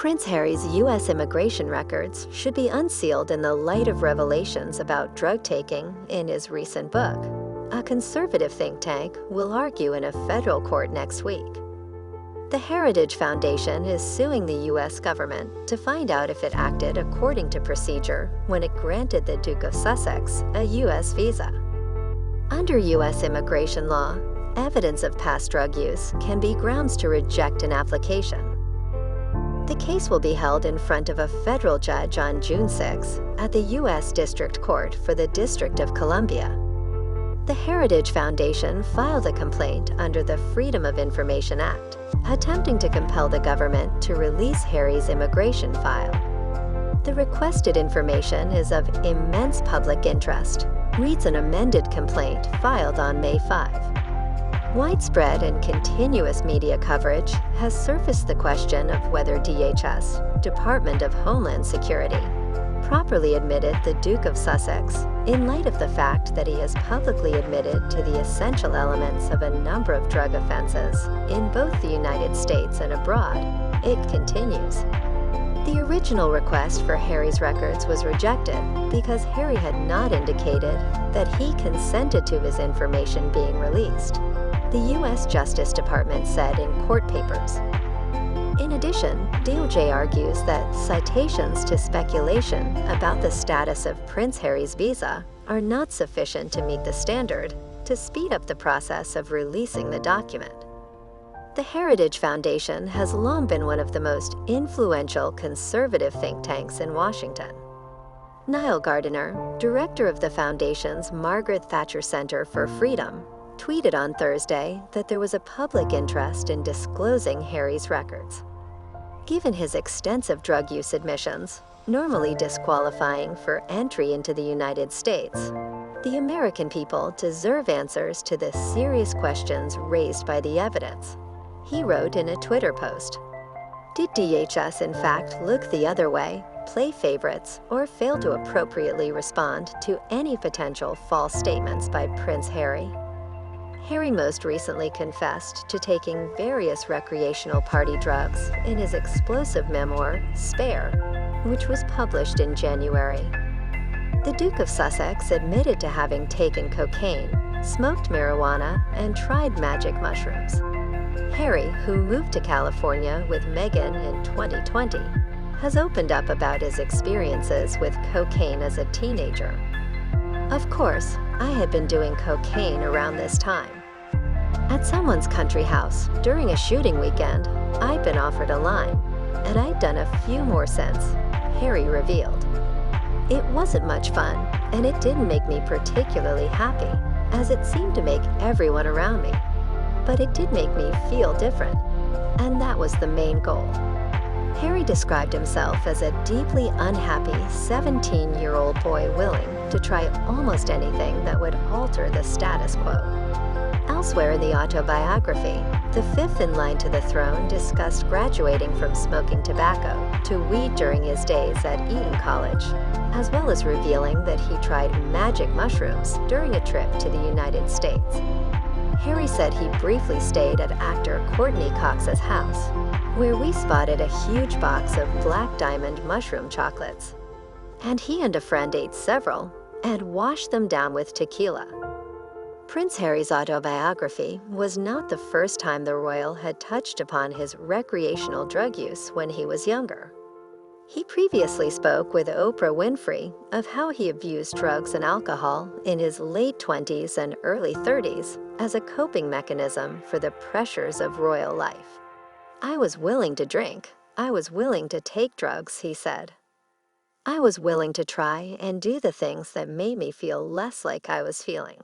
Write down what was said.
Prince Harry's U.S. immigration records should be unsealed in the light of revelations about drug taking in his recent book. A conservative think tank will argue in a federal court next week. The Heritage Foundation is suing the U.S. government to find out if it acted according to procedure when it granted the Duke of Sussex a U.S. visa. Under U.S. immigration law, evidence of past drug use can be grounds to reject an application. The case will be held in front of a federal judge on June 6 at the U.S. District Court for the District of Columbia. The Heritage Foundation filed a complaint under the Freedom of Information Act, attempting to compel the government to release Harry's immigration file. The requested information is of immense public interest, reads an amended complaint filed on May 5. Widespread and continuous media coverage has surfaced the question of whether DHS, Department of Homeland Security, properly admitted the Duke of Sussex in light of the fact that he has publicly admitted to the essential elements of a number of drug offenses in both the United States and abroad. It continues. The original request for Harry's records was rejected because Harry had not indicated that he consented to his information being released, the U.S. Justice Department said in court papers. In addition, DOJ argues that citations to speculation about the status of Prince Harry's visa are not sufficient to meet the standard to speed up the process of releasing the document. The Heritage Foundation has long been one of the most influential conservative think tanks in Washington. Niall Gardiner, director of the foundation's Margaret Thatcher Center for Freedom, tweeted on Thursday that there was a public interest in disclosing Harry's records. Given his extensive drug use admissions, normally disqualifying for entry into the United States, the American people deserve answers to the serious questions raised by the evidence, he wrote in a Twitter post. Did DHS in fact look the other way, play favorites, or fail to appropriately respond to any potential false statements by Prince Harry? Harry most recently confessed to taking various recreational party drugs in his explosive memoir, Spare, which was published in January. The Duke of Sussex admitted to having taken cocaine, smoked marijuana, and tried magic mushrooms. Harry, who moved to California with Meghan in 2020, has opened up about his experiences with cocaine as a teenager. Of course, I had been doing cocaine around this time. At someone's country house during a shooting weekend, I'd been offered a line, and I'd done a few more since, Harry revealed. It wasn't much fun, and it didn't make me particularly happy, as it seemed to make everyone around me. But it did make me feel different, and that was the main goal. Harry described himself as a deeply unhappy 17-year-old boy willing to try almost anything that would alter the status quo. Elsewhere in the autobiography, the fifth in line to the throne discussed graduating from smoking tobacco to weed during his days at Eton College, as well as revealing that he tried magic mushrooms during a trip to the United States. Harry said he briefly stayed at actor Courtney Cox's house, where we spotted a huge box of Black Diamond mushroom chocolates. And he and a friend ate several and washed them down with tequila. Prince Harry's autobiography was not the first time the royal had touched upon his recreational drug use when he was younger. He previously spoke with Oprah Winfrey of how he abused drugs and alcohol in his late 20s and early 30s as a coping mechanism for the pressures of royal life. I was willing to drink. I was willing to take drugs, he said. I was willing to try and do the things that made me feel less like I was feeling.